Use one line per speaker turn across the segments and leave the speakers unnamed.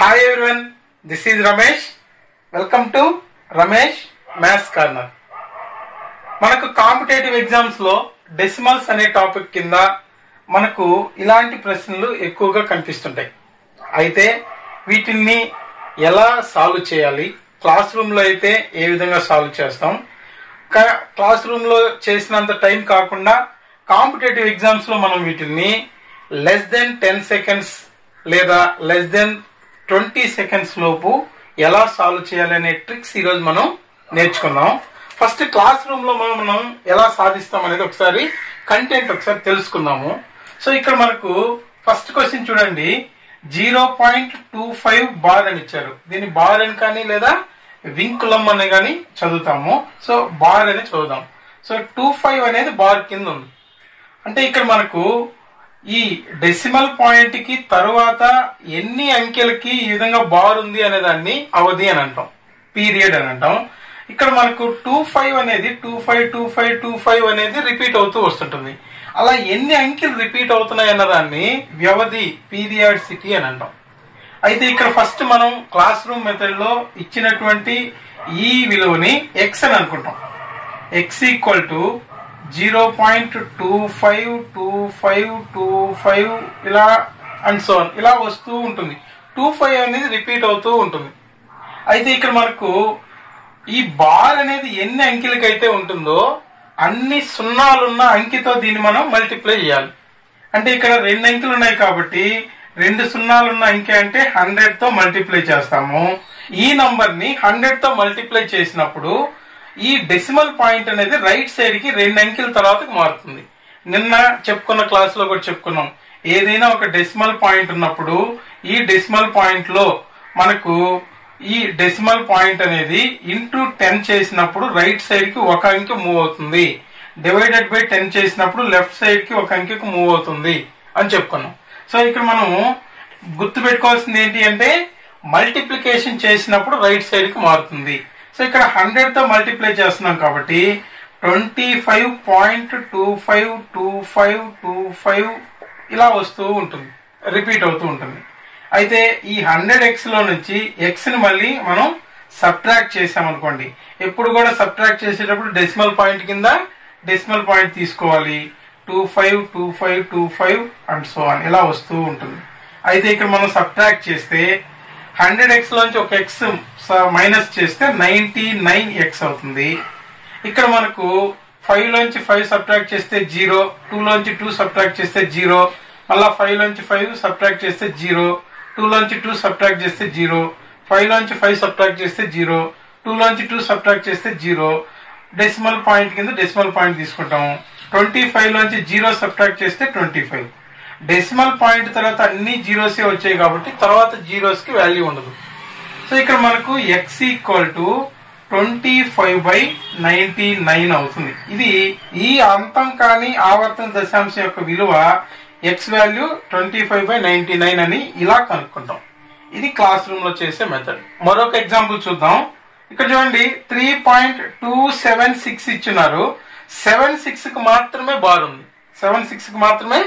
Hi everyone, this is Ramesh. Welcome to Ramesh Maths Corner. మనకు competitive exams లో decimals అనే topic కింద మనకు ఇలాంటి ప్రశ్నలు ఎక్కువగా కనిపిస్తుంటాయి. అయితే వీటిని ఎలా సాల్వ్ చేయాలి, క్లాస్ రూమ్ లో అయితే ఏ విధంగా సాల్వ్ చేస్తాం, క్లాస్ రూమ్ లో చేసినంత టైం కాకుండా కాంపిటేటివ్ ఎగ్జామ్స్ లో మనం వీటిని లెస్ దెన్ 10 సెకండ్స్ లేదా లెస్ దెన్ 20 సెకండ్స్ లోపు ఎలా సాల్వ్ చేయాలనే ట్రిక్స్ ఈరోజు మనం నేర్చుకుందాం. ఫస్ట్ క్లాస్ రూమ్ లో మనం ఎలా సాధిస్తాం అనేది ఒకసారి కంటెంట్ ఒకసారి తెలుసుకుందాము. సో ఇక్కడ మనకు ఫస్ట్ క్వశ్చన్ చూడండి, 0.25 బార్ అని ఇచ్చారు. దీన్ని బార్ అని కానీ లేదా వింకులం అని కానీ చదువుతాము. సో బార్ అని చదువుదాం. సో 25 అనేది బార్ కింద ఉంది. అంటే ఇక్కడ మనకు ఈ డెసిమల్ పాయింట్ కి తరువాత ఎన్ని అంకెలకి ఈ విధంగా బార్ ఉంది అనే దాన్ని అవధి అని అంటాం, పీరియడ్ అని అంటాం. ఇక్కడ మనకు 25 అనేది 25 అనేది రిపీట్ అవుతూ వస్తుంటుంది. అలా ఎన్ని అంకెలు రిపీట్ అవుతున్నాయి అన్నదాన్ని వ్యవధి, పీరియాడిసిటీ అని అంటాం. అయితే ఇక్కడ ఫస్ట్ మనం క్లాస్ రూమ్ మెథడ్ లో ఇచ్చినటువంటి ఈ విలువని ఎక్స్ అని అనుకుంటాం. ఎక్స్ ఈక్వల్ టు 0.252525 ఇలా అండ్ సో ఇలా వస్తూ ఉంటుంది. 25 అనేది రిపీట్ అవుతూ ఉంటుంది. అయితే ఇక్కడ మనకు ఈ బార్ అనేది ఎన్ని అంకెలకైతే ఉంటుందో అన్ని సున్నాలున్న అంకెతో దీన్ని మనం మల్టిప్లై చేయాలి. అంటే ఇక్కడ 2 అంకెలు ఉన్నాయి కాబట్టి 2 సున్నాలున్న అంకె అంటే 100 తో మల్టిప్లై చేస్తాము. ఈ నంబర్ ని 100 తో మల్టిప్లై చేసినప్పుడు ఈ డెసిమల్ పాయింట్ అనేది రైట్ సైడ్ కి 2 అంకెల తర్వాతకి మారుతుంది. నిన్న చెప్పుకున్న క్లాస్ లో కూడా చెప్పుకున్నాం, ఏదైనా ఒక డెసిమల్ పాయింట్ ఉన్నప్పుడు ఈ డెసిమల్ పాయింట్ లో మనకు ఈ డెసిమల్ పాయింట్ అనేది ఇంటూ 10 చేసినప్పుడు రైట్ సైడ్ కి ఒక అంకె మూవ్ అవుతుంది, డివైడెడ్ బై 10 చేసినప్పుడు లెఫ్ట్ సైడ్ కి ఒక అంకెకు మూవ్ అవుతుంది అని చెప్పుకున్నాం. సో ఇక్కడ మనము గుర్తు పెట్టుకోవాల్సింది ఏంటి అంటే మల్టిప్లికేషన్ చేసినప్పుడు రైట్ సైడ్ కి మారుతుంది. సో ఇక్కడ 100 తో మల్టిప్లై చేస్తున్నాం కాబట్టి 25.252525 ఇలా వస్తూ ఉంటుంది, రిపీట్ అవుతూ ఉంటుంది. అయితే ఈ 100x లో నుంచి x ని మళ్ళీ మనం సబ్ట్రాక్ట్ చేసామనుకోండి. ఎప్పుడు కూడా సబ్ట్రాక్ట్ చేసేటప్పుడు డెసిమల్ పాయింట్ కింద డెసిమల్ పాయింట్ తీసుకోవాలి. 252525 అండ్ సో అని ఇలా వస్తూ ఉంటుంది. అయితే ఇక్కడ మనం సబ్ట్రాక్ట్ చేస్తే 100x లోంచి ఒక x మైనస్ చేస్తే 99x అవుతుంది. ఇక్కడ మనకు 5 లోంచి 5 సబ్ట్రాక్ట్ చేస్తే 0, 2 లోంచి 2 సబ్ట్రాక్ట్ చేస్తే 0, మళ్ళా 5 లోంచి 5 సబ్ట్రాక్ట్ చేస్తే 0, 2 లోంచి 2 సబ్ట్రాక్ట్ చేస్తే 0, 5 లోంచి 5 సబ్ట్రాక్ట్ చేస్తే 0, 2 లోంచి 2 సబ్ట్రాక్ట్ చేస్తే 0. డెసిమల్ పాయింట్ కింద డెసిమల్ పాయింట్ తీసుకుంటాం. 25 లోంచి 0 సబ్ట్రాక్ట్ చేస్తే 25. డెసిమల్ పాయింట్ తర్వాత అన్ని జీరోసే వచ్చాయి కాబట్టి తర్వాత జీరోస్ కి వాల్యూ ఉండదు. సో ఇక్కడ మనకు x ఈక్వల్ టు 25/99 అవుతుంది. ఇది ఈ అంతం కాని ఆవర్తన దశాంశం యొక్క విలువ x వాల్యూ 25/99 అని ఇలా కనుక్కుంటాం. ఇది క్లాస్ రూమ్ లో చేసే మెథడ్. మరొక ఎగ్జాంపుల్ చూద్దాం. ఇక్కడ చూడండి 3.276 ఇచ్చున్నారు. 76 కు మాత్రమే బార్ ఉంది. 76 కు మాత్రమే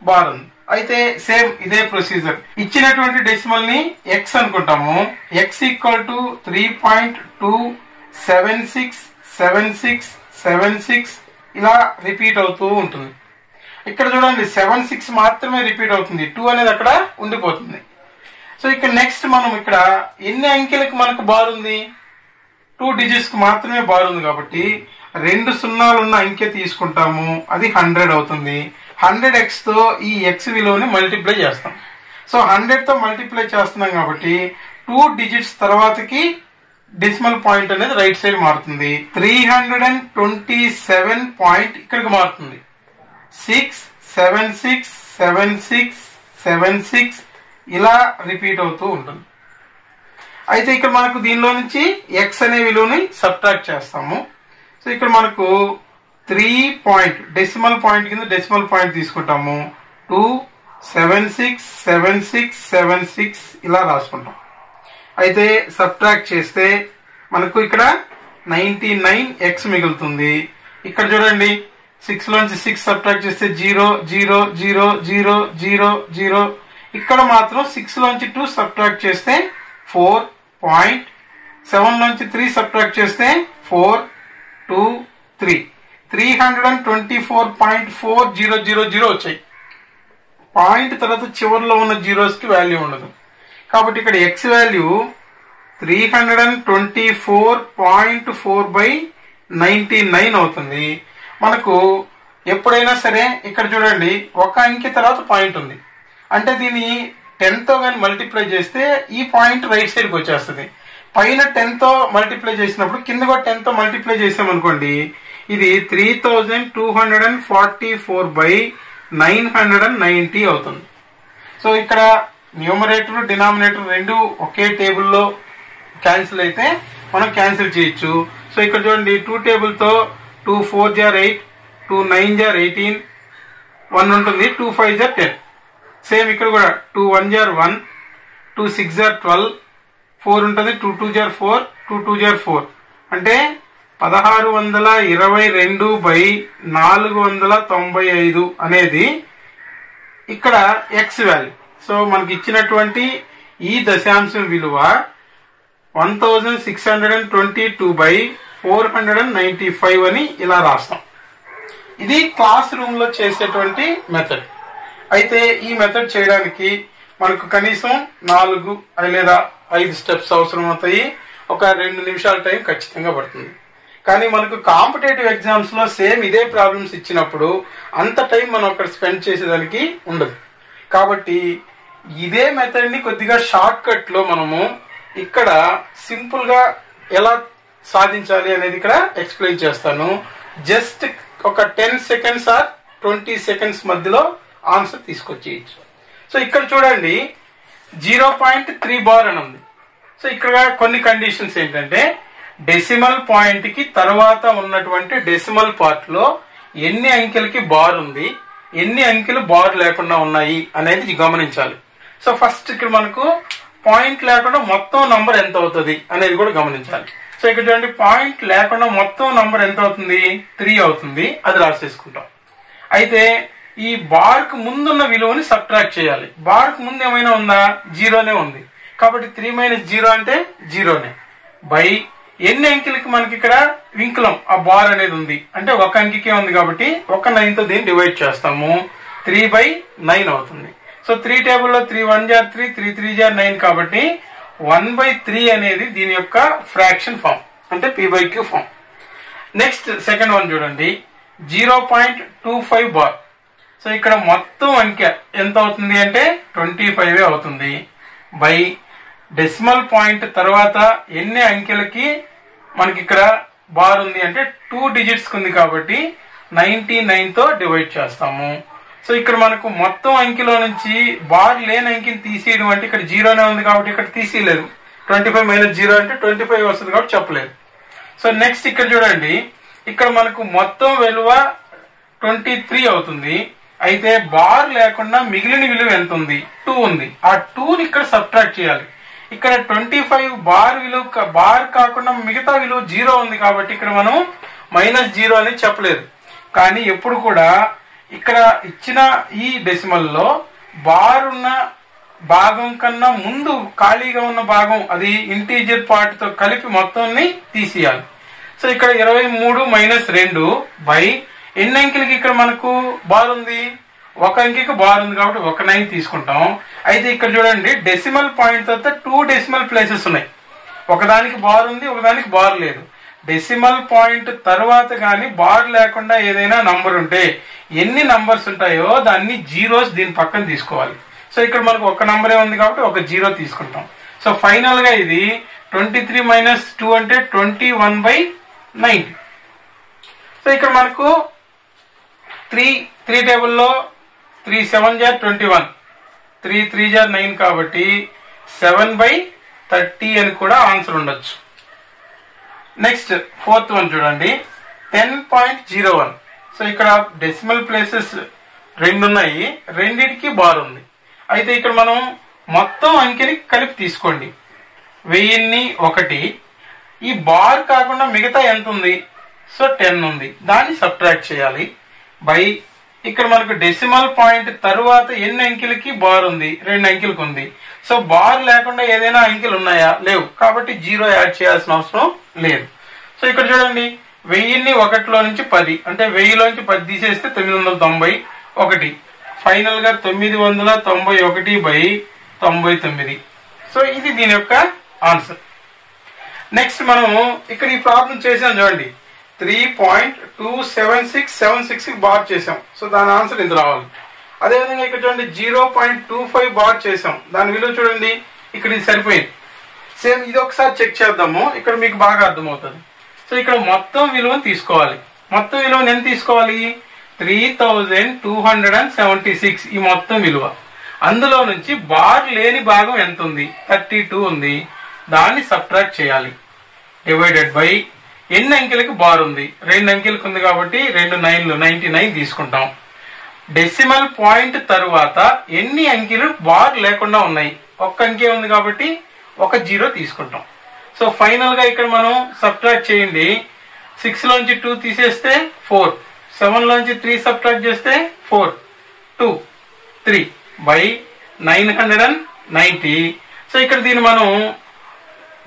బార్ ఉంది. అయితే సేమ్ ఇదే ప్రొసీజర్, ఇచ్చినటువంటి డెసిమల్ ని x అనుకుంటాము. x ఈక్వల్ టు 3.2767676 ఇలా రిపీట్ అవుతూ ఉంటుంది. ఇక్కడ చూడండి 76 మాత్రమే రిపీట్ అవుతుంది, 2 అనేది అక్కడ ఉండిపోతుంది. సో ఇక్కడ నెక్స్ట్ మనం ఇక్కడ ఎన్ని అంకెలకు మనకు బార్ ఉంది, 2 డిజిట్స్ కు మాత్రమే బార్ ఉంది కాబట్టి 2 సున్నాలున్న అంకె తీసుకుంటాము, అది 100 అవుతుంది. 100x తో ఈ x విలువని మల్టిప్లై చేస్తాం. సో 100 తో మల్టిప్లై చేస్తున్నాం కాబట్టి 2 డిజిట్స్ తర్వాతకి డెసిమల్ పాయింట్ అనేది రైట్ సైడ్ మారుతుంది. 327 పాయింట్ ఇక్కడికి మారుతుంది. 6767676 ఇలా రిపీట్ అవుతూ ఉంటుంది. అయితే ఇక్కడ మనకు దీనిలో నుంచి x అనే విలువని సబ్ట్రాక్ట్ చేస్తాము. సో ఇక్కడ మనకు 3 పాయింట్ డెసిమల్ పాయింట్ కింద డెసిమల్ పాయింట్ తీసుకుంటాము. 2767676 ఇలా రాసుకుంటాం. అయితే సబ్ట్రాక్ట్ చేస్తే మనకు ఇక్కడ 99x మిగులుతుంది. ఇక్కడ చూడండి 6 లోంచి 6 సబ్ట్రాక్ట్ చేస్తే 0 0 0 0 0 0. ఇక్కడ మాత్రం 6 లోంచి 2 సబ్ట్రాక్ట్ చేస్తే 4. 7 లోంచి 3 సబ్ట్రాక్ట్ చేస్తే 4, 2, 3. 324.4000 వచ్చాయి. పాయింట్ తర్వాత చివరిలో ఉన్న జీరోస్ కి వాల్యూ ఉండదు. కాబట్టి ఇక్కడ ఎక్స్ వాల్యూ 324.4/99 అవుతుంది. మనకు ఎప్పుడైనా సరే ఇక్కడ చూడండి ఒక అంకె తర్వాత పాయింట్ ఉంది అంటే దీన్ని 10 తో కానీ మల్టిప్లై చేస్తే ఈ పాయింట్ రైట్ సైడ్కి వచ్చేస్తుంది. పైన 10 తో మల్టిప్లై చేసినప్పుడు కింద కూడా 10 తో మల్టిప్లై చేసామనుకోండి ఇది 3244/990 అవుతుంది. సో ఇక్కడ న్యూమరేటర్ డినామినేటర్ రెండు ఒకే టేబుల్లో క్యాన్సిల్ అయితే మనం క్యాన్సిల్ చేయొచ్చు. సో ఇక్కడ చూడండి 2 టేబుల్ తో 2 4 jar 8, 2 9 jar 18, 1 ఉంటుంది, 2 5 jar 10. సేమ్ ఇక్కడ కూడా 2 1 jar 1, 2 6 jar 12, 4 ఉంటుంది, 2 2 jar 4, 2 2 jar 4 అంటే 1622/495 అనేది ఇక్కడ ఎక్స్ వాల్యూ. సో మనకి ఇచ్చినటువంటి ఈ దశాంశం విలువ 1622/495 అని ఇలా రాస్తాం. ఇది క్లాస్ రూమ్ లో చేసేటువంటి మెథడ్. అయితే ఈ మెథడ్ చేయడానికి మనకు కనీసం 4 లేదా 5 స్టెప్స్ అవసరం అవుతాయి. ఒక 2 నిమిషాల టైం ఖచ్చితంగా పడుతుంది. కానీ మనకు కాంపిటేటివ్ ఎగ్జామ్స్ లో సేమ్ ఇదే ప్రాబ్లమ్స్ ఇచ్చినప్పుడు అంత టైం మనం అక్కడ స్పెండ్ చేసేదానికి ఉండదు. కాబట్టి ఇదే మెథడ్ ని కొద్దిగా షార్ట్ కట్ లో మనము ఇక్కడ సింపుల్ గా ఎలా సాధించాలి అనేది ఇక్కడ ఎక్స్ప్లెయిన్ చేస్తాను. జస్ట్ ఒక 10 సెకండ్స్ ఆర్ 20 సెకండ్స్ మధ్యలో ఆన్సర్ తీసుకొచ్చేయచ్చు. సో ఇక్కడ చూడండి 0.3 బార్ అని ఉంది. సో ఇక్కడ కొన్ని కండిషన్స్ ఏంటంటే డెసిమల్ పాయింట్ కి తర్వాత ఉన్నటువంటి డెసిమల్ పార్ట్ లో ఎన్ని అంకెలకి బార్ ఉంది, ఎన్ని అంకెలు బార్ లేకుండా ఉన్నాయి అనేది గమనించాలి. సో ఫస్ట్ ఇక్కడ మనకు పాయింట్ లేకుండా మొత్తం నంబర్ ఎంత అవుతుంది అనేది కూడా గమనించాలి. సో ఇక్కడ చూడండి పాయింట్ లేకుండా మొత్తం నంబర్ ఎంత అవుతుంది, 3 అవుతుంది. అది రాసేసుకుంటాం. అయితే ఈ బార్ కు ముందున్న విలువని సబ్ట్రాక్ట్ చేయాలి. బార్ కు ముందు ఏమైనా ఉందా, 0నే ఉంది. కాబట్టి 3 - 0 అంటే 0నే బై ఎన్ని అంకెలకి మనకి ఇక్కడ వింకులం ఆ బార్ అనేది ఉంది అంటే ఒక అంకెకే ఉంది కాబట్టి ఒక 9 తో దీన్ని డివైడ్ చేస్తాము. 3/9 అవుతుంది. సో 3 టేబుల్లో 3 1 jar 3, 3 3 jar 9 కాబట్టి 1/3 అనేది దీని యొక్క ఫ్రాక్షన్ ఫామ్ అంటే p/q form. Next second one చూడండి 0.25 బార్. సో ఇక్కడ మొత్తం అంకె ఎంత అవుతుంది అంటే 25 అవుతుంది బై డెసిమల్ పాయింట్ తర్వాత ఎన్ని అంకెలకి మనకి ఇక్కడ బార్ ఉంది అంటే 2 డిజిట్స్ ఉంది కాబట్టి 99 తో డివైడ్ చేస్తాము. సో ఇక్కడ మనకు మొత్తం అంకెలో నుంచి బార్ లేని అంకెని తీసేయడం అంటే ఇక్కడ 0నే ఉంది కాబట్టి ఇక్కడ తీసేయలేదు. 25 - 0 అంటే 25 వస్తుంది కాబట్టి చెప్పలేదు. సో నెక్స్ట్ ఇక్కడ చూడండి ఇక్కడ మనకు మొత్తం విలువ 23 అవుతుంది. అయితే బార్ లేకుండా మిగిలిన విలువ ఎంత ఉంది, 2 ఉంది. ఆ 2ని ఇక్కడ సబ్ట్రాక్ట్ చేయాలి. ఇక్కడ 25 బార్ విలువ బార్ కాకుండా మిగతా విలువ 0 ఉంది కాబట్టి ఇక్కడ మనం -0 అని చెప్పలేదు. కానీ ఎప్పుడు కూడా ఇక్కడ ఇచ్చిన ఈ డెసిమల్ లో బార్ ఉన్న భాగం కన్నా ముందు ఖాళీగా ఉన్న భాగం అది ఇంటీజర్ పార్ట్ తో కలిపి మొత్తాన్ని తీసేయాలి. సో ఇక్కడ 23 - 2 బై ఎన్ని అంకెలకి ఇక్కడ మనకు బార్ ఉంది, ఒక అంకెకి బార్ ఉంది కాబట్టి ఒక 9 తీసుకుంటాం. అయితే ఇక్కడ చూడండి డెసిమల్ పాయింట్ తర్వాత 2 డెసిమల్ ప్లేసెస్ ఉన్నాయి. ఒకదానికి బార్ ఉంది, ఒకదానికి బార్ లేదు. డెసిమల్ పాయింట్ తర్వాత గానీ బార్ లేకుండా ఏదైనా నంబర్ ఉంటే ఎన్ని నంబర్స్ ఉంటాయో దాన్ని జీరోస్ దీని పక్కన తీసుకోవాలి. సో ఇక్కడ మనకు ఒక నంబరే ఉంది కాబట్టి ఒక 0 తీసుకుంటాం. సో ఫైనల్ గా ఇది 23 - 2 అంటే 21/90. సో ఇక్కడ మనకు 3 టేబుల్లో 3 7 jar 21, 3 3 jar 9 కాబట్టి 7/30 అని కూడా ఆన్సర్ ఉండొచ్చు. నెక్స్ట్ ఫోర్త్ వన్ చూడండి 10.01. సో ఇక్కడ డెసిమల్ ప్లేసెస్ 2 ఉన్నాయి, రెండింటికి బార్ ఉంది. అయితే ఇక్కడ మనం మొత్తం అంకెని కలిపి తీసుకోండి. 1001 ఈ బార్ కాకుండా మిగతా ఎంత ఉంది, సో 10 ఉంది. దాన్ని సబ్ట్రాక్ట్ చేయాలి బై ఇక్కడ మనకు డెసిమల్ పాయింట్ తరువాత ఎన్ని అంకెలకి బార్ ఉంది? 2 అంకెలకు ఉంది. సో బార్ లేకుండా ఏదైనా అంకెలు ఉన్నాయా? లేవు. కాబట్టి 0 యాడ్ చేయాల్సిన అవసరం లేదు. సో ఇక్కడ చూడండి, 1000ని 1లో నుంచి 10 అంటే 1000లోంచి 10 తీసేస్తే 991. ఫైనల్ గా 991/99. సో ఇది దీని యొక్క ఆన్సర్. నెక్స్ట్ మనము ఇక్కడ ఈ ప్రాబ్లం చేసాం చూడండి, 3.27676 బార్ చేసాం. సో దాని ఆన్సర్ ఇంత రావాలి. అదేవిధంగా ఇక్కడ చూడండి 0.25 బార్ చేసాం. దాని విలువ చూడండి, ఇక్కడ ఇది సరిపోయింది. సేమ్ ఇది ఒకసారి చెక్ చేద్దాము, ఇక్కడ మీకు బాగా అర్థమవుతుంది. సో ఇక్కడ మొత్తం విలువను తీసుకోవాలి. మొత్తం విలువను ఎంత తీసుకోవాలి? 3276 ఈ మొత్తం విలువ. అందులో నుంచి బార్ లేని భాగం ఎంత ఉంది? 32 ఉంది. దాన్ని సబ్ట్రాక్ట్ చేయాలి. డివైడెడ్ బై ఎన్ని అంకెలకు బార్ ఉంది? 2 అంకెలకు ఉంది కాబట్టి 2 9లు 99 తీసుకుంటాం. డెసిమల్ పాయింట్ తరువాత ఎన్ని అంకెలు బార్ లేకుండా ఉన్నాయి? 1 అంకె ఉంది కాబట్టి 1 0 తీసుకుంటాం. సో ఫైనల్ గా ఇక్కడ మనం సబ్ట్రాక్ట్ చేయండి. 6 లోంచి 2 తీసేస్తే 4, 7 లోంచి 3 సబ్ట్రాక్ట్ చేస్తే 4, 2, 3 బై 990. సో ఇక్కడ దీన్ని మనం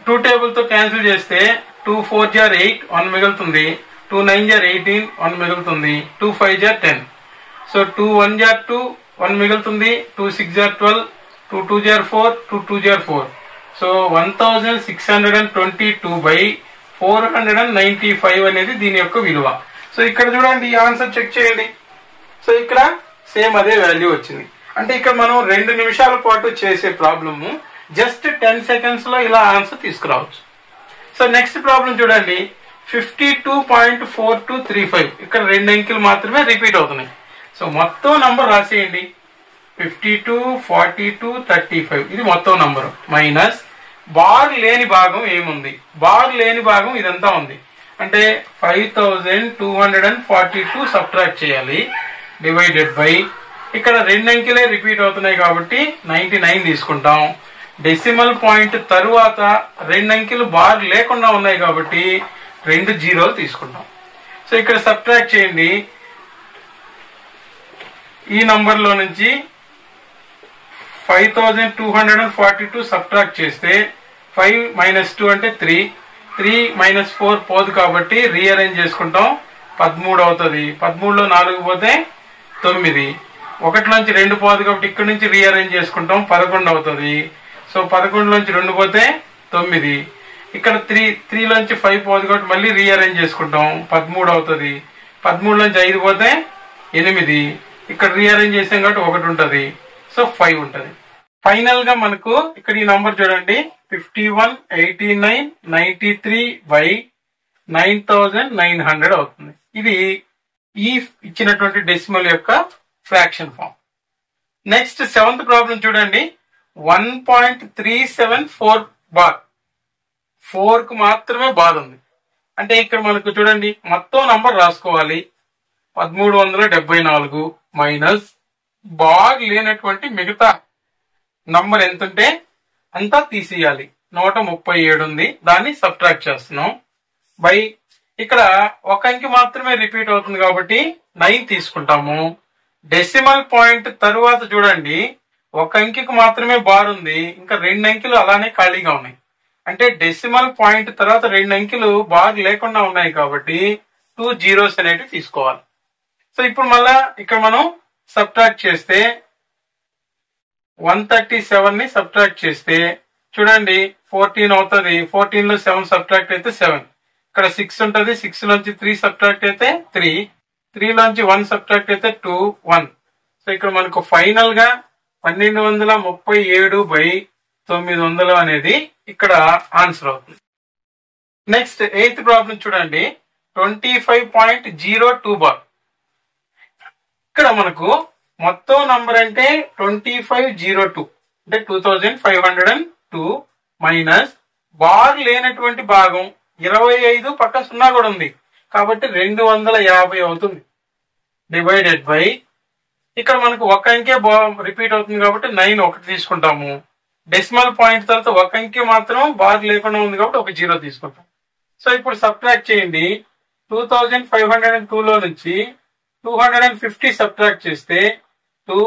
2 టేబుల్ తో క్యాన్సిల్ చేస్తే 2 4 jar 8, 1 మిగులుతుంది. 2 9 jar 18, 1 మిగులుతుంది. 2 5 jar 10. సో 2 1 jar 2, 1 మిగులుతుంది. 2 6 jar 12, 2 2 jar 4, 2 2 jar 4. సో 1622/495 అనేది దీని యొక్క విలువ. సో ఇక్కడ చూడండి, ఈ ఆన్సర్ చెక్ చేయండి. సో ఇక్కడ సేమ్ అదే వాల్యూ వచ్చింది. అంటే ఇక్కడ మనం 2 నిమిషాల పాటు చేసే ప్రాబ్లము జస్ట్ 10 సెకండ్స్ లో ఇలా ఆన్సర్ తీసుకురావచ్చు. సో నెక్స్ట్ ప్రాబ్లం చూడండి, 52.4235. ఇక్కడ 2 అంకెలు మాత్రమే రిపీట్ అవుతున్నాయి. సో మొత్తం నంబర్ రాసేయండి. 52, 42, 35 ఇది మొత్తం నంబరు మైనస్ బార్ లేని భాగం ఏముంది? బార్ లేని భాగం ఇదంతా ఉంది. అంటే 5242 సబ్ట్రాక్ట్ చేయాలి. డివైడెడ్ బై ఇక్కడ 2 అంకెలే రిపీట్ అవుతున్నాయి కాబట్టి 99 తీసుకుంటాం. డెసిమల్ పాయింట్ తరువాత 2 అంకెలు బార్ లేకుండా ఉన్నాయి కాబట్టి 2 0 తీసుకుంటాం. సో ఇక్కడ సబ్ట్రాక్ట్ చేయండి. ఈ నంబర్ లో నుంచి 5242 సబ్ట్రాక్ట్ చేస్తే 5 - 2 అంటే 3, 3 - 4 పోదు కాబట్టి రీఅరేంజ్ చేసుకుంటాం. 13 అవుతుంది. 13లో 4 పోతే 9. 1 నుంచి 2 పోదు కాబట్టి ఇక్కడ నుంచి రీఅరేంజ్ చేసుకుంటాం. 11 అవుతుంది. సో 11 నుంచి 2 పోతే 9. ఇక్కడ 3 నుంచి 5 పోదు కాబట్టి మళ్ళీ రీఅరేంజ్ చేసుకుంటాం. 13 అవుతుంది. 13 నుంచి 5 పోతే 8. ఇక్కడ రీఅరేంజ్ చేసాం కాబట్టి 1 ఉంటుంది. సో 5 ఉంటుంది. ఫైనల్ గా మనకు ఇక్కడ ఈ నంబర్ చూడండి, 518993/9900 అవుతుంది. ఇది ఈ ఇచ్చినటువంటి డెసిమల్ యొక్క fraction form. Next 7th problem చూడండి, 1.374 బార్. 4 కు మాత్రమే బార్ ఉంది. అంటే ఇక్కడ మనకు చూడండి, మొత్తం నంబర్ రాసుకోవాలి. 1374 మైనస్ బార్ లేనటువంటి మిగతా నంబర్ ఎంతుంటే అంతా తీసేయాలి. 137 ఉంది. దాన్ని సబ్ట్రాక్ట్ చేస్తున్నాం. బై ఇక్కడ 1 అంకె మాత్రమే రిపీట్ అవుతుంది కాబట్టి 9 తీసుకుంటాము. డెసిమల్ పాయింట్ తరువాత చూడండి, 1 అంకెకు మాత్రమే బార్ ఉంది. ఇంకా 2 అంకెలు అలానే ఖాళీగా ఉన్నాయి. అంటే డెసిమల్ పాయింట్ తర్వాత 2 అంకెలు బార్ లేకుండా ఉన్నాయి కాబట్టి 2 zeros అనేటివి తీసుకోవాలి. సో ఇప్పుడు మళ్ళా ఇక్కడ మనం సబ్ట్రాక్ట్ చేస్తే 137 ని సబ్ట్రాక్ట్ చేస్తే చూడండి 14 అవుతుంది. 14 లో 7 సబ్ట్రాక్ట్ అయితే 7. ఇక్కడ 6 ఉంటుంది. 6 నుంచి 3 సబ్ట్రాక్ట్ అయితే 3. 3 నుంచి 1 సబ్ట్రాక్ట్ అయితే 2, 1. సో ఇక్కడ మనకు ఫైనల్ గా 1237/900 అనేది ఇక్కడ ఆన్సర్ అవుతుంది. నెక్స్ట్ 8th ప్రాబ్లం చూడండి, 25.02 బార్. ఇక్కడ మనకు మొత్తం నంబర్ అంటే 2502 అంటే 2502 మైనస్ బార్ లేనటువంటి భాగం 25 పక్క 0 కూడా ఉంది కాబట్టి 250 అవుతుంది. డివైడెడ్ బై ఇక్కడ మనకు 1 అంకె రిపీట్ అవుతుంది కాబట్టి 9 1 తీసుకుంటాము. డెసిమల్ పాయింట్ తర్వాత 1 అంకె మాత్రం బార్ లేకుండా ఉంది కాబట్టి 1 0 తీసుకుంటాం. సో ఇప్పుడు సబ్ట్రాక్ట్ చేయండి. 2502 లో నుంచి 250 సబ్ట్రాక్ట్ చేస్తే 2,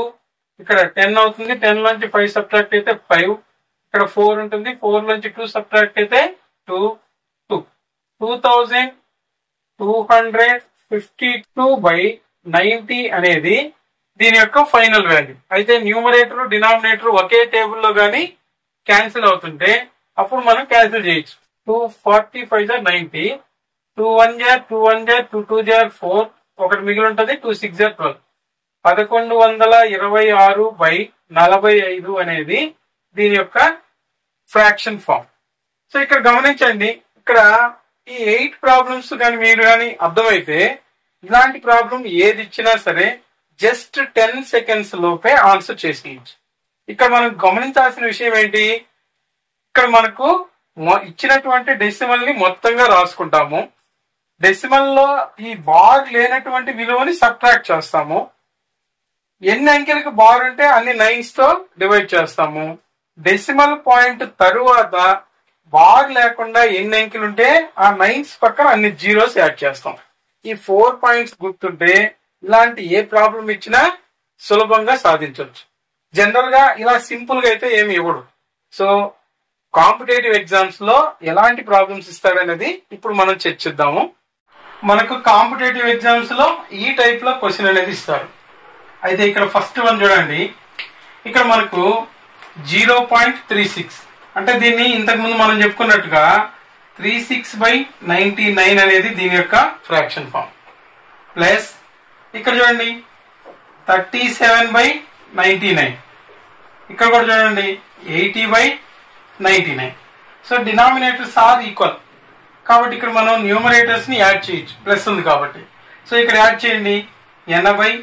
ఇక్కడ 10 అవుతుంది. 10 లోంచి 5 సబ్ట్రాక్ట్ అయితే 5, ఇక్కడ 4 ఉంటుంది. 4 లోంచి 2 సబ్ట్రాక్ట్ అయితే 2, 2252/90 అనేది దీని యొక్క ఫైనల్ వాల్యూ. అయితే న్యూమరేటర్ డినామినేటర్ ఒకే టేబుల్లో గానీ క్యాన్సిల్ అవుతుంటే అప్పుడు మనం క్యాన్సిల్ చేయొచ్చు. 245/90, 2 1 jar 2 1 jar 2 2 jar 4, ఒకటి మిగిలి ఉంటుంది. 2 6 jar 12. 1126/45 అనేది దీని యొక్క ఫ్రాక్షన్ ఫామ్. సో ఇక్కడ గమనించండి, ఇక్కడ ఈ 8 ప్రాబ్లమ్స్ కానీ మీరు కానీ అర్థమైతే ఇలాంటి ప్రాబ్లం ఏది ఇచ్చినా సరే జస్ట్ 10 సెకండ్స్ లోపే ఆన్సర్ చేసేయచ్చు. ఇక్కడ మనం గమనించాల్సిన విషయం ఏంటి, ఇక్కడ మనకు ఇచ్చినటువంటి డెసిమల్ ని మొత్తంగా రాసుకుంటాము. డెసిమల్ లో ఈ బార్ లేనటువంటి విలువని సబ్ట్రాక్ట్ చేస్తాము. ఎన్ని అంకెలకు బార్ ఉంటే అన్ని 9s తో డివైడ్ చేస్తాము. డెసిమల్ పాయింట్ తరువాత బార్ లేకుండా ఎన్ని అంకెలు ఉంటే ఆ 9s పక్కన అన్ని 0s యాడ్ చేస్తాం. ఈ 4 పాయింట్స్ గుర్తుంటే ఇలాంటి ఏ ప్రాబ్లం ఇచ్చినా సులభంగా సాధించవచ్చు. జనరల్ గా ఇలా సింపుల్ గా అయితే ఏమి ఇవ్వడు. సో కాంపిటేటివ్ ఎగ్జామ్స్ లో ఎలాంటి ప్రాబ్లమ్స్ ఇస్తాడనేది ఇప్పుడు మనం చర్చిద్దాము. మనకు కాంపిటేటివ్ ఎగ్జామ్స్ లో ఈ టైప్ లో క్వశ్చన్ అనేది ఇస్తారు. అయితే ఇక్కడ ఫస్ట్ వన్ చూడండి, ఇక్కడ మనకు 0.36 అంటే దీన్ని ఇంతకు ముందు మనం చెప్పుకున్నట్టుగా 36/99 అనేది దీని యొక్క ఫ్రాక్షన్ ఫామ్. ప్లస్ ఇక్కడ చూడండి 37/99, ఇక్కడ కూడా చూడండి 80/99. సో డినామినేటర్స్ ఆర్ ఈక్వల్ కాబట్టి ఇక్కడ మనం న్యూమరేటర్స్ ని యాడ్ చేయొచ్చు, ప్లస్ ఉంది కాబట్టి. సో ఇక్కడ యాడ్ చేయండి. 80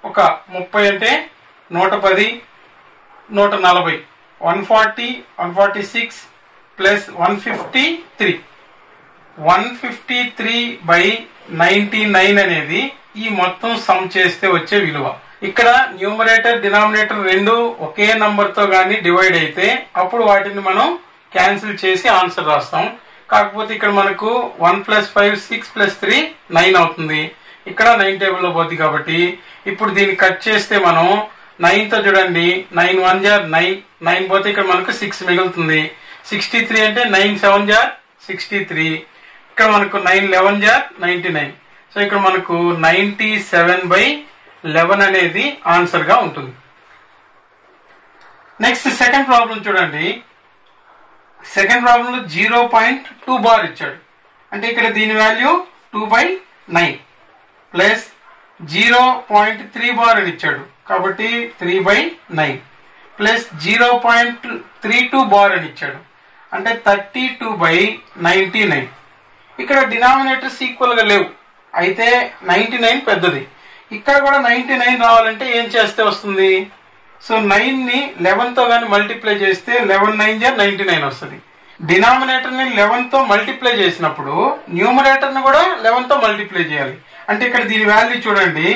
ఒక 30 అంటే 110, 140, 140, 146 ప్లస్ 153. 153/99 అనేది ఈ మొత్తం సమ్ చేస్తే వచ్చే విలువ. ఇక్కడ న్యూమరేటర్ డినామినేటర్ రెండు ఒకే నంబర్ తో గానీ డివైడ్ అయితే అప్పుడు వాటిని మనం క్యాన్సిల్ చేసి ఆన్సర్ రాస్తాం. కాకపోతే ఇక్కడ మనకు 1 + 5 6 + 3 9 అవుతుంది. ఇక్కడ 9 టేబుల్లో పోతుంది కాబట్టి ఇప్పుడు దీన్ని కట్ చేస్తే మనం 9 తో చూడండి 9 1 jar 9, 9 పోతే ఇక్కడ మనకు 6 మిగులుతుంది. 63 అంటే 9 7 jar 63, ఇక్కడ మనకు 9 11 jar 99. సో ఇక్కడ మనకు 97/11 అనేది ఆన్సర్ గా ఉంటుంది. నెక్స్ట్ సెకండ్ ప్రాబ్లం చూడండి. సెకండ్ ప్రాబ్లం లో 0.2 బార్ ఇచ్చాడు. అంటే ఇక్కడ దీని వాల్యూ 2/9 ప్లస్ 0.3 బార్ అని ఇచ్చాడు కాబట్టి 3/9 ప్లస్ 0.32 బార్ అని ఇచ్చాడు అంటే 32/99. ఇక్కడ డినామినేటర్స్ ఈక్వల్ గా లేవు, అయితే 99 పెద్దది. ఇక్కడ కూడా 99 రావాలంటే ఏం చేస్తే వస్తుంది? సో 9 ని 11 తో గానీ మల్టిప్లై చేస్తే 11 9 jar 99 వస్తుంది. డినామినేటర్ ని 11 తో మల్టిప్లై చేసినప్పుడు న్యూమరేటర్ ని కూడా 11 తో మల్టిప్లై చేయాలి. అంటే ఇక్కడ దీని వాల్యూ చూడండి,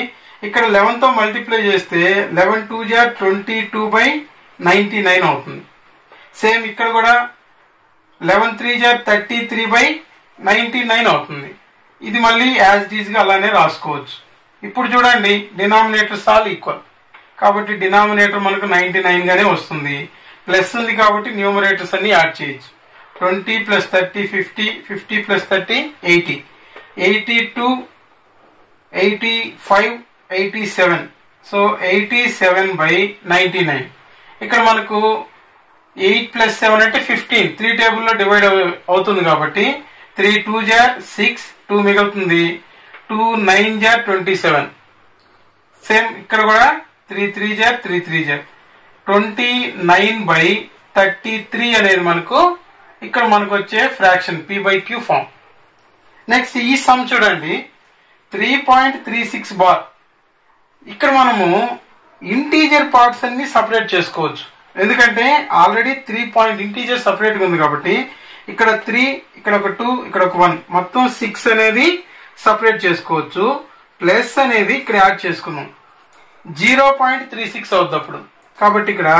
ఇక్కడ 11 తో మల్టిప్లై చేస్తే 11 2 jar 22/99 అవుతుంది. సేమ్ ఇక్కడ కూడా 11 3 jar 33/99 అవుతుంది. ఇది మళ్ళీ యాజ్ డీజ్ గా అలానే రాసుకోవచ్చు. ఇప్పుడు చూడండి డినామినేటర్స్ ఆల్ ఈక్వల్ కాబట్టి డినామినేటర్ మనకు 99 గానే వస్తుంది. ప్లస్ ఉంది కాబట్టి న్యూమరేటర్స్ అన్ని యాడ్ చేయొచ్చు. 20 + 30 50, 50 + 30 80, 82 85 87. సో 87/99. ఇక్కడ మనకు 8 + 7 అంటే 15, 3 టేబుల్లో డివైడ్ అవుతుంది కాబట్టి 3 2 jar 6, 2 మిగులుతుంది. 2 9 jar 27. సేమ్ ఇక్కడ కూడా 3 3 jar 3 3 jar 29/33 అనేది మనకు ఇక్కడ మనకు వచ్చే ఫ్రాక్షన్ p/q ఫామ్. నెక్స్ట్ ఈ సమ్ చూడండి 3.36 బార్. ఇక్కడ మనము ఇంటీజర్ పార్ట్స్ అన్ని సపరేట్ చేసుకోవచ్చు, ఎందుకంటే ఆల్రెడీ 3 పాయింట్ ఇంటీజర్ సపరేట్ గా ఉంది కాబట్టి ఇక్కడ 3, ఇక్కడ ఒక 2, ఇక్కడ ఒక 1 మొత్తం 6 అనేది సపరేట్ చేసుకోవచ్చు. ప్లస్ అనేది ఇక్కడ యాడ్ చేసుకున్నాం 0.36 అవుతుంది అప్పుడు. కాబట్టి ఇక్కడ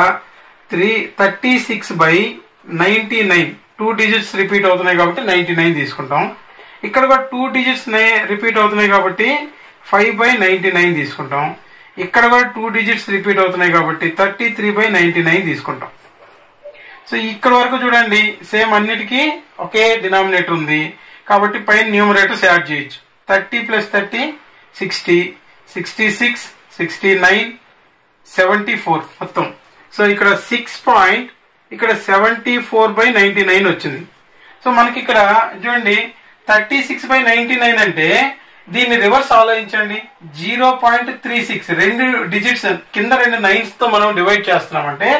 36/99 2 డిజిట్స్ రిపీట్ అవుతున్నాయి కాబట్టి 99 తీసుకుంటాం. ఇక్కడ కూడా 2 డిజిట్స్ రిపీట్ అవుతున్నాయి కాబట్టి 5/99 తీసుకుంటాం. ఇక్కడ కూడా 2 డిజిట్స్ రిపీట్ అవుతున్నాయి కాబట్టి 33/99 తీసుకుంటాం. సో ఇక్కడ వరకు చూడండి సేమ్ అన్నిటికీ ఒకే డినామినేటర్ ఉంది కాబట్టి పైన న్యూమరేటర్స్ యాడ్ చేయొచ్చు. 30 + 30 60, 66, 69, 74 మొత్తం. సో ఇక్కడ 6.74/99 వచ్చింది. సో మనకి ఇక్కడ చూడండి 36/99 అంటే దీన్ని రివర్స్ ఆలోచించండి. 0.36 2 డిజిట్స్ కింద 2 9s తో మనం డివైడ్ చేస్తున్నామంటే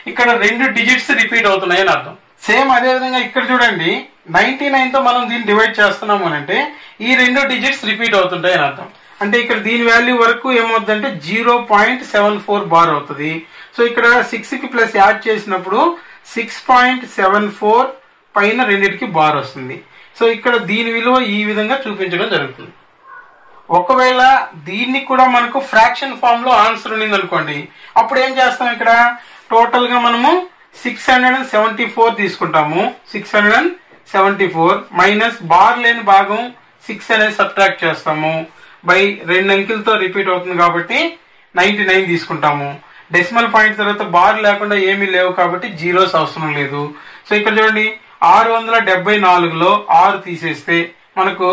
ఇక్కడ 2 డిజిట్స్ రిపీట్ అవుతున్నాయి అని అర్థం. సేమ్ అదే విధంగా ఇక్కడ చూడండి 99 తో మనం దీన్ని డివైడ్ చేస్తున్నాము అని అంటే ఈ 2 డిజిట్స్ రిపీట్ అవుతుంటాయి అని అర్థం. అంటే ఇక్కడ దీని వాల్యూ వరకు ఏమవుతుందంటే 0.74 బార్ అవుతుంది. సో ఇక్కడ 6 కి ప్లస్ యాడ్ చేసినప్పుడు 6.74 పైన రెండింటికి బార్ వస్తుంది. సో ఇక్కడ దీని విలువ ఈ విధంగా చూపించడం జరుగుతుంది. ఒకవేళ దీన్ని కూడా మనకు ఫ్రాక్షన్ ఫామ్ లో ఆన్సర్ ఉంది అనుకోండి, అప్పుడు ఏం చేస్తాం, ఇక్కడ టోటల్ గా మనము 674 తీసుకుంటాము. 674 మైనస్ బార్ లేని భాగం 6 అనేది సబ్ట్రాక్ట్ చేస్తాము. బై 2 అంకెలతో రిపీట్ అవుతుంది కాబట్టి 99 తీసుకుంటాము. డెసిమల్ పాయింట్ తర్వాత బార్ లేకుండా ఏమీ లేవు కాబట్టి జీరోస్ అవసరం లేదు. సో ఇక్కడ చూడండి 674లో 6 తీసేస్తే మనకు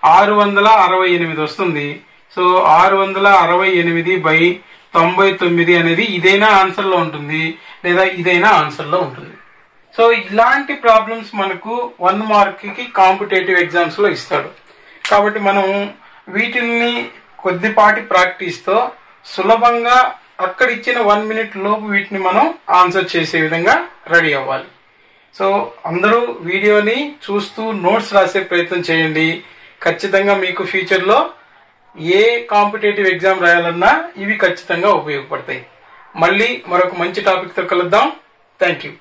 668 వస్తుంది. సో 668/99 అనేది ఇదైనా ఆన్సర్ లో ఉంటుంది లేదా ఇదైనా ఆన్సర్ లో ఉంటుంది. సో ఇలాంటి ప్రాబ్లమ్స్ మనకు 1 మార్క్ కి కాంపిటేటివ్ ఎగ్జామ్స్ లో ఇస్తాడు. కాబట్టి మనం వీటిని కొద్దిపాటి ప్రాక్టీస్ తో సులభంగా అక్కడ ఇచ్చిన 1 మినిట్ లోపు వీటిని మనం ఆన్సర్ చేసే విధంగా రెడీ అవ్వాలి. సో అందరూ వీడియోని చూస్తూ నోట్స్ రాసే ప్రయత్నం చేయండి. ఖచ్చితంగా మీకు ఫ్యూచర్ లో ఏ కాంపిటేటివ్ ఎగ్జామ్ రాయాలన్నా ఇవి ఖచ్చితంగా ఉపయోగపడతాయి. మళ్ళీ మరొక మంచి టాపిక్ తో కలుద్దాం. Thank you.